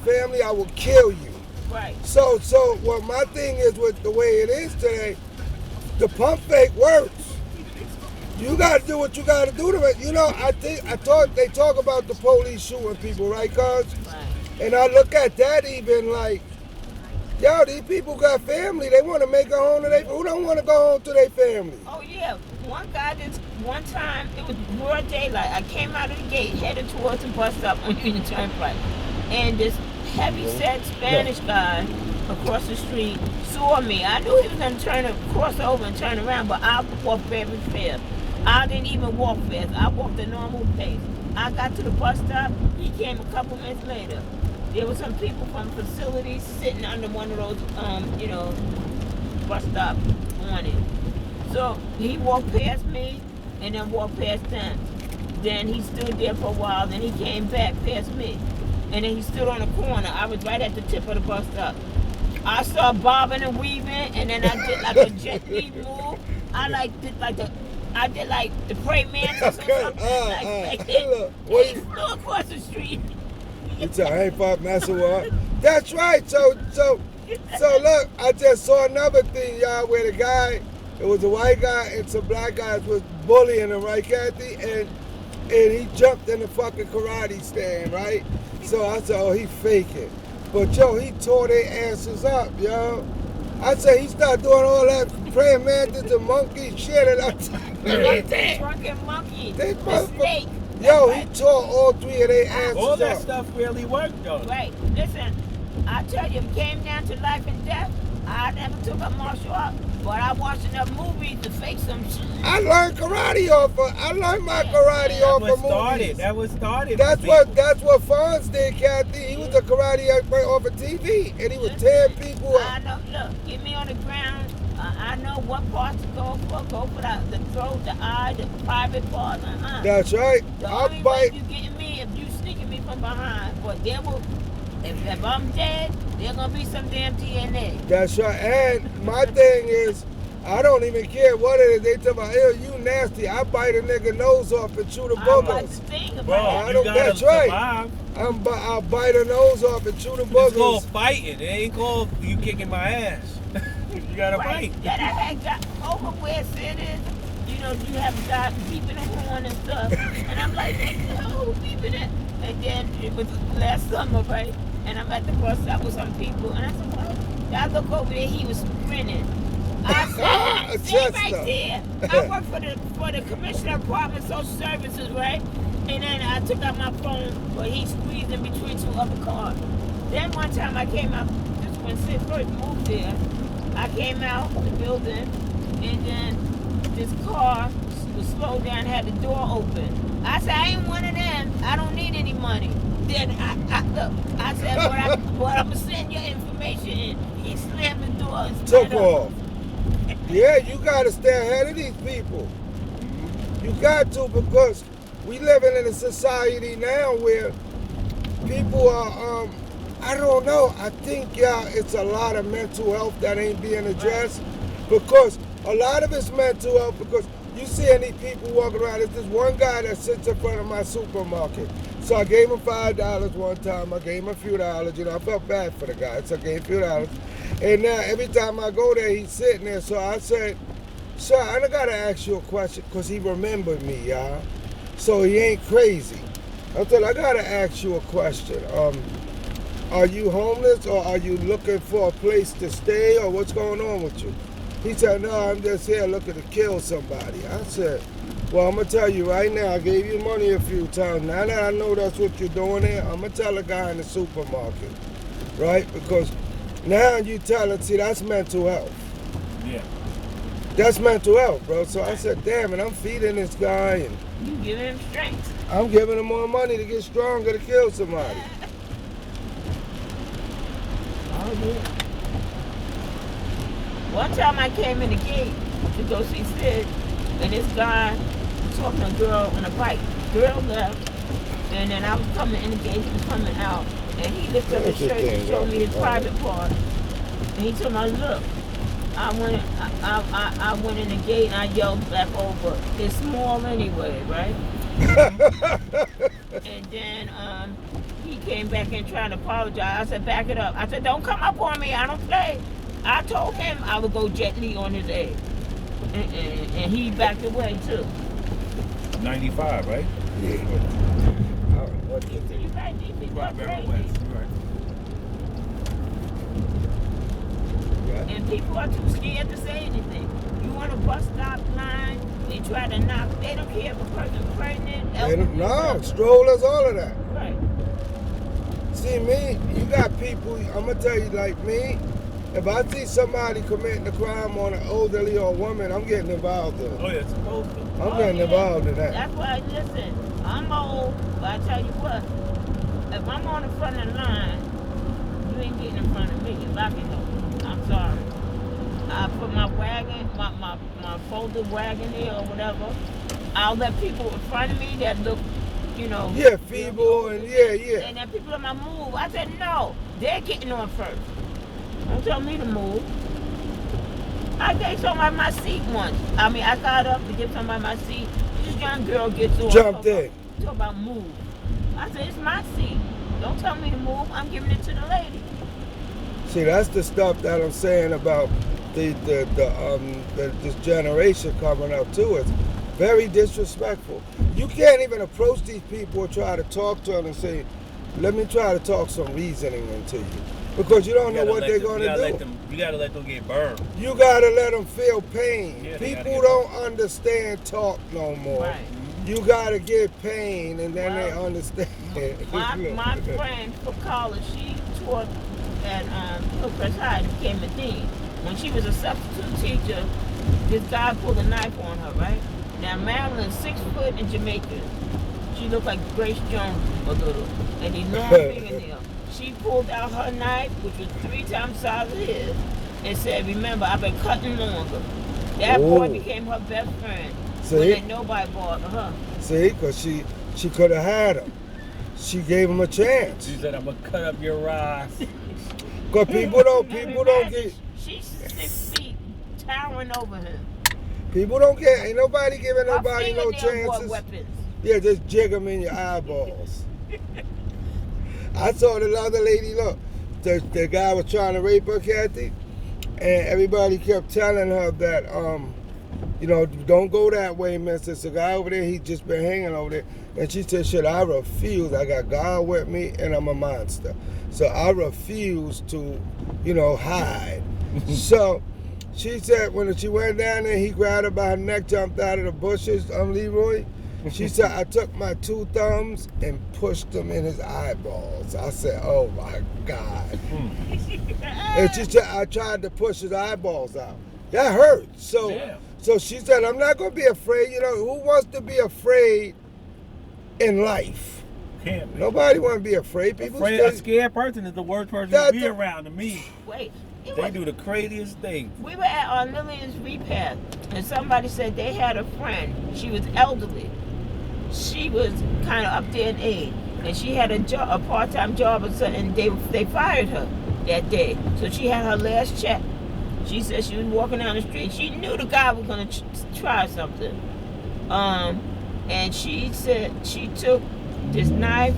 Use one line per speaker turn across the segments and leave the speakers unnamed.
family, I will kill you.
Right.
So what my thing is with the way it is today, the pump fake works. You gotta do what you gotta do to it. You know, they talk about the police shooting people, right, cuz?
Right.
And I look at that even like, yo, these people got family. They want to make a home to their. Who don't want to go home to their family?
Oh yeah, one guy one time it was broad daylight. I came out of the gate headed towards the bus stop on Union Turnpike, and this heavy set Spanish guy across the street saw me. I knew he was gonna cross over and turn around, but I walked very fast. I didn't even walk fast. I walked a normal pace. I got to the bus stop. He came a couple minutes later. There were some people from facilities sitting under one of those, bus stop awnings. So he walked past me and then walked past them. Then he stood there for a while. Then he came back past me. And then he stood on the corner. I was right at the tip of the bus stop. I saw bobbing and weaving, and then I did like a jet lead move. I did like the Prey Mantis or something. He flew across the street.
You tell I ain't fuck messing with her. That's right. So look, I just saw another thing, y'all, where the guy, it was a white guy and some black guys was bullying him, right, Kathy? And he jumped in the fucking karate stand, right? So I said, oh, he faking. But yo, he tore their asses up, yo. I said he started doing all that praying mantis and monkey shit, and I
The drunken monkey. The snake.
Yo, he tore all three of their asses
All that
up.
stuff really worked, though.
Right. Listen, I tell you, if it came down to life and death, I never took a martial art, but I watched enough movies to fake some shit.
I learned karate off of. I learned my karate off of movies.
That was started.
That's what Fonz did, Kathy. He was a karate expert off of TV, and he was tearing people up.
I know. Look, get me on the ground. I know what parts to go for. Go for the throat, the eye, the private parts.
That's right.
The
I'll
only way you getting me if you sneaking me from behind. But there will, if I'm dead, there's gonna be some damn DNA.
That's right. And my thing is, I don't even care what it is. They tell me, ew, you nasty. I bite a nigga nose off and chew the boogers. That's right. I'll bite a nose off and chew the boogers.
It's called fighting. It ain't called you kicking my ass. You gotta fight.
Yeah, that had got over where it is. You know, you have got beeping the horn and stuff. And I'm like, what the hell, who beeping it? And then it was last summer, right? And I'm at the bus stop with some people. And I said, well, I look over there, he was sprinting. I said, see right there. I work for the Commissioner of Department of Social Services, right? And then I took out my phone, but he squeezed in between two other cars. Then one time I came out, just when Sid first moved there, I came out the building, and then this car was slowed down, had the door open. I said, I ain't one of them. I don't need any money. Then I said, but I'm going to send your information in. He slammed the door and
took off. Yeah, you got to stay ahead of these people. You got to, because we living in a society now where people are, I don't know, I think, it's a lot of mental health that ain't being addressed, because a lot of it's mental health, because you see any people walking around, there's this one guy that sits in front of my supermarket. So I gave him $5 one time, I gave him a few dollars, I felt bad for the guy, so I gave him a few dollars. And now every time I go there, he's sitting there, so I said, sir, I gotta ask you a question, because he remembered me, y'all. So he ain't crazy. I said, I gotta ask you a question. Are you homeless, or are you looking for a place to stay, or what's going on with you? He said, no, I'm just here looking to kill somebody. I said, well, I'm going to tell you right now, I gave you money a few times. Now that I know that's what you're doing here, I'm going to tell a guy in the supermarket, right? Because now you tell it, see, that's mental health.
Yeah.
That's mental health, bro. So I said, damn it, I'm feeding this guy. And
you giving him strength.
I'm giving him more money to get stronger to kill somebody.
One time I came in the gate to go see Sid, and this guy was talking to a girl on a bike. Girl left, and then I was coming in the gate, he was coming out, and he lifted up his shirt and showed me his private part. And he told me, look, I went in the gate and I yelled back over. It's small anyway, right? And then he came back and tried to apologize. I said, back it up. I said, don't come up on me. I don't play. I told him I would go Jet Li on his ass. And he backed away too.
95, right?
Yeah. What
You right, these people are
Right,
crazy.
right.
Yeah.
And people are too scared to say anything. You want a bus stop line, they try to knock, they don't care if a person's pregnant,
They don't, no,
elderly,
strollers, all of that.
right.
See me, you got people, I'm gonna tell you like me, if I see somebody committing a crime on an elderly or a woman, I'm getting involved in it.
Oh, yeah, it's supposed to.
I'm
Oh,
getting
yeah.
involved in that.
That's why, listen, I'm old, but I tell you what, if I'm on the front of the line, you ain't getting in front of me if I can help you. I'm sorry. I put my wagon, my folded wagon there or whatever. I'll let people in front of me that look, you know.
Yeah, feeble and yeah.
And then people in my move. I said, no, they're getting on first. Don't tell me to move. I gave somebody my seat once. I mean, I got up to give somebody my seat. This young girl gets on.
Jumped in.
Talk about move. I said, it's my seat. Don't tell me to move. I'm giving it to the lady.
See, that's the stuff that I'm saying about this generation coming up too. It's very disrespectful. You can't even approach these people or try to talk to them and say, let me try to talk some reasoning into you. Because you don't know what they're going to do.
You gotta let them get burned.
You got to let them feel pain.
Yeah, they gotta
People
get
don't understand talk no more.
Right.
You got to get pain and then they
Well,
understand.
My friend for college, she taught at Hillcrest High and became a dean. When she was a substitute teacher, this guy pulled a knife on her, right? Now Marilyn's 6 foot and Jamaican. She looked like Grace Jones a little. And he long fingernail. She pulled out her knife, which was 3 times the size of his, and said, remember, I've been cutting longer. That boy
Ooh.
became her best friend.
See?
When ain't nobody bothered her.
See, because she could have had him. She gave him a chance.
She said, I'm gonna cut up your ass.
Because people don't get,
She's 6 feet, towering over him.
ain't nobody giving
Her
nobody no
fingernails were
chances.
weapons.
Yeah, just jig them in your eyeballs. I saw the other lady, look, the guy was trying to rape her, Kathy, and everybody kept telling her that, don't go that way, miss. There's a guy over there, he just been hanging over there. And she said, shit, I refuse. I got God with me, and I'm a monster. So I refuse to, hide. So she said when she went down there, he grabbed her by her neck, jumped out of the bushes, Leroy. She said, I took my 2 thumbs and pushed them in his eyeballs. I said, oh my God. And she said, I tried to push his eyeballs out. That hurt. So she said, I'm not going to be afraid. Who wants to be afraid in life?
Can't be.
Nobody want to be afraid. People
A scared person is the worst person to be around to me.
Wait.
They do the craziest things.
We were at Lillian's repast, and somebody said they had a friend. She was elderly. She was kind of up there in age, and she had a part-time job or something, and they fired her that day. So she had her last check. She said she was walking down the street. She knew the guy was going to try something. And she said she took this knife,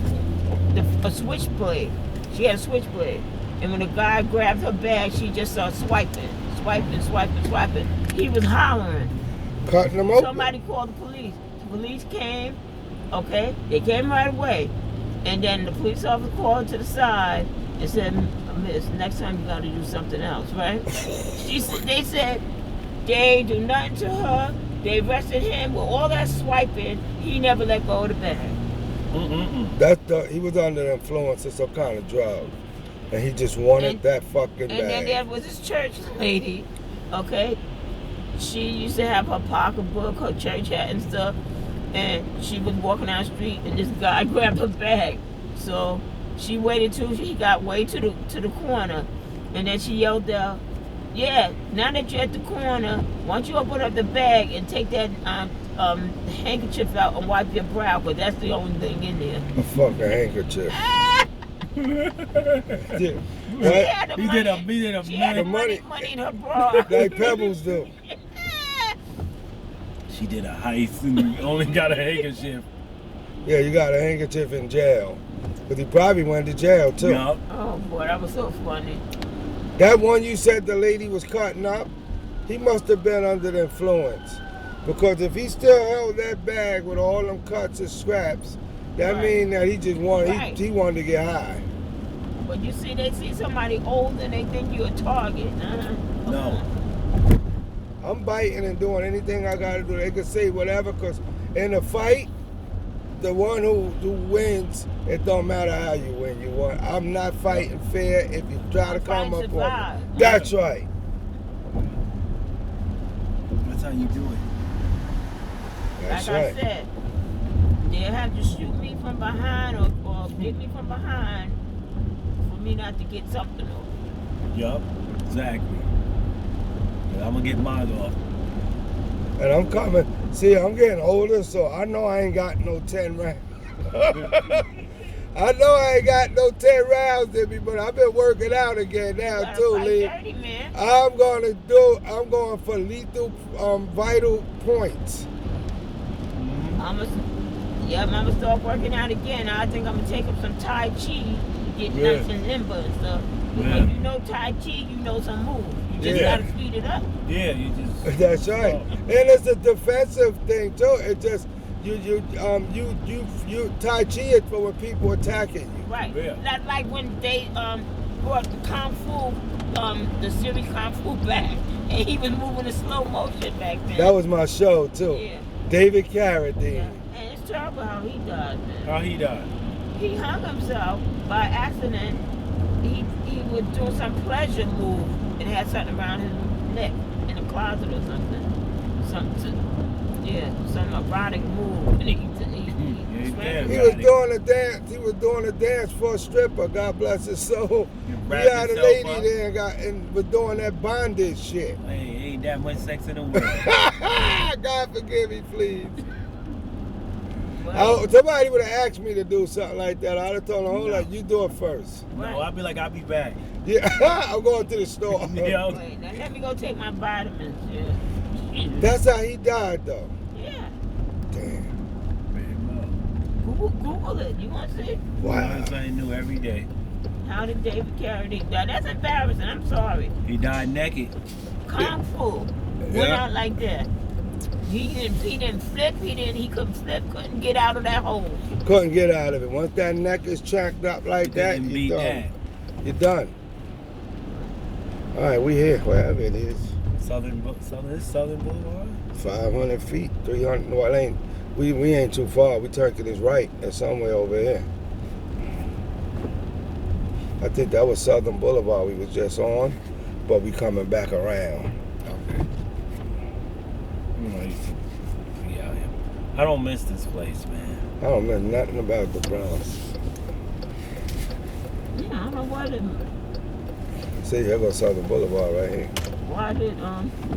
a switchblade. She had a switchblade. And when the guy grabbed her bag, she just started swiping. He was hollering.
cutting them open.
Somebody called the police. The police came, okay? They came right away. And then the police officer called to the side and said, Miss, next time you got to do something else, right? They said they do nothing to her. They arrested him with all that swiping. He never let go of the bag.
He was under the influence of some kind of drug. And he just wanted that fucking bag.
And then there was this church lady, okay? She used to have her pocketbook, her church hat and stuff. And she was walking down the street and this guy grabbed her bag. So she waited till he got way to the corner. And then she yelled out, yeah, now that you're at the corner, why don't you open up the bag and take that handkerchief out and wipe your brow, because that's the only thing in there.
A fucking handkerchief. Yeah. Right?
He did a
She had
money
in her bra.
like Pebbles do.
She did a heist and only got a handkerchief.
Yeah, you got a handkerchief in jail. But he probably went to jail too.
Yup.
Oh boy, that was so funny.
That one you said the lady was cutting up, he must have been under the influence. Because if he still held that bag with all them cuts and scraps, that
Right.
means that he just wanted,
Right.
he wanted to get high.
But you see, they see somebody old and they think you're a target.
No.
I'm biting and doing anything I gotta do. They can say whatever, because in a fight, the one who wins, it don't matter how you win. You won. I'm not fighting fair if you try to come
Fight
up on
survive.
me. That's right.
That's how you do it.
That's
Like
right.
I said, they'll have to shoot me from behind or hit me from behind for me not to get something off.
Yup. Exactly. And I'm gonna get mine off.
And I'm coming. See, I'm getting older, so I know I ain't got no 10 rounds. I know I ain't got no 10 rounds in me, but I've been working out again now
Gotta
too,
fight
Lee.
dirty, man.
I'm going for lethal vital points.
I'm gonna start working out again. I think I'm gonna take up some Tai Chi, get
Yeah.
nice and limber and stuff. But
Yeah.
when you know Tai Chi, you know some moves. You just
Yeah.
gotta speed it up.
Yeah, you just.
That's right. And it's a defensive thing too. It just you Tai Chi it for when people attacking you.
Right.
Yeah.
Not like when they brought the Kung Fu, the series Kung Fu back, and he was moving in slow motion back then.
That was my show too.
Yeah.
David Carradine.
Yeah. And it's terrible how he died, man.
How he died?
He hung himself by accident. He was doing some pleasure move and had something around his neck in a closet or something. Some erotic move. And he
Yeah,
slammed
He
yeah.
was doing a dance. He was doing a dance for a stripper. God bless his soul.
You
He
wrapped
had a
yourself
lady
up.
there and was doing that bondage shit.
Hey, ain't that much sex in the world.
God forgive me, please.
Well,
Somebody would have asked me to do something like that. I'd have told them, hold on, you do it first.
No, I'll be like, I'll be back.
Yeah, I'm going to the store.
Yeah.
Wait, now let me go take my vitamins. Yeah.
That's how he died, though.
Yeah.
Damn.
Google it. You want to see?
Wow.
Learn something new every day.
How did David Carradine die? That's embarrassing. I'm sorry.
He died naked.
Kung Fu went
Yeah.
out like that. He didn't flip. He couldn't flip. Couldn't get out of that hole.
Couldn't get out of it. Once that neck is chanked up like that,
Didn't
you're
beat
done.
that.
You're done. All right, we here, wherever it is.
Southern Boulevard.
500 feet, 300. No, it ain't. We ain't too far. We turning this right. It's somewhere over here. I think that was Southern Boulevard we was just on, but we coming back around.
Okay. Yeah, I don't miss this place, man.
I don't know nothing about the Bronx.
Yeah, I don't know
See, here goes Southern Boulevard right here.
why did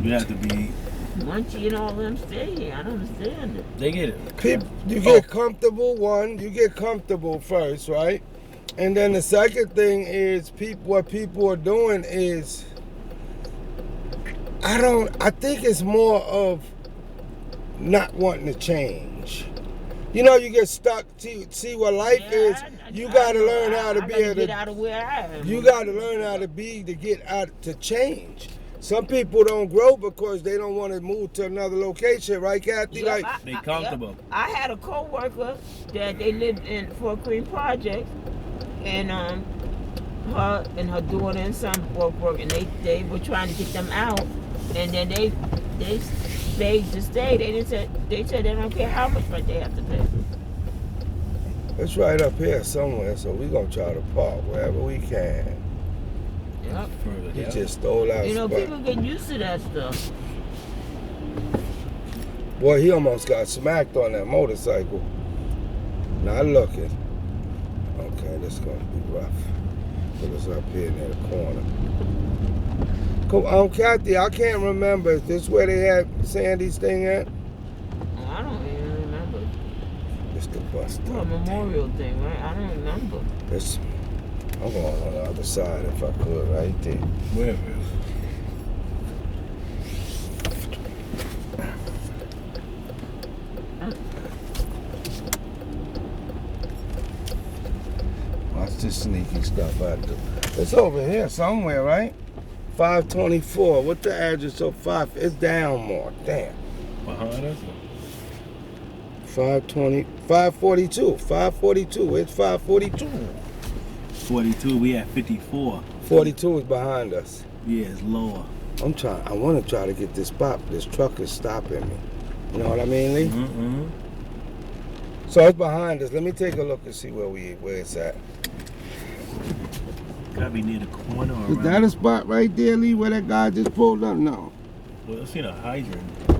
You have to be.
Munchie and all them stay here. I don't understand it.
They get it.
You get comfortable, you get comfortable first, right? And then the second thing is what people are doing is, I think it's more of not wanting to change. You know, you get stuck, see what life is, you got to learn how to be able
get
to,
out of where I am.
you got to learn how to get out, to change. Some people don't grow because they don't want to move to another location, right, Kathy?
Yep,
Like,
They comfortable.
I had a co-worker that they lived in Fort Cream Project, and her and her daughter and son both work, and they were trying to get them out, and then they begged to stay. They said they don't care how much rent they have to pay.
it's right up here somewhere, so we're going to try to park wherever we can.
Yep.
Further
He
down.
just stole our
You know,
spot.
people get used to that stuff.
Boy, he almost got smacked on that motorcycle. Not looking. Okay, this is going to be rough. Put us up here near the corner. Kathy, I can't remember. Is this where they had Sandy's thing at?
Oh, I don't even remember.
It's the bus
It's a
stop.
memorial thing, right? I don't remember.
I'm going on the other side if I could, right there.
Where?
sneaky stuff I do. It's over here somewhere, right? 524. What the address of 5? It's down more. Damn.
Behind us?
520, 542. 542. It's 542.
42, we at 54.
42 is behind us.
Yeah, it's lower.
I want to try to get this spot. This truck is stopping me. You know what I mean, Lee?
Mm-hmm.
So it's behind us. Let me take a look and see where it's at.
Gotta be near the corner or
Is that a spot right there, Lee, where that guy just pulled up? No.
Well, I seen a hydrant.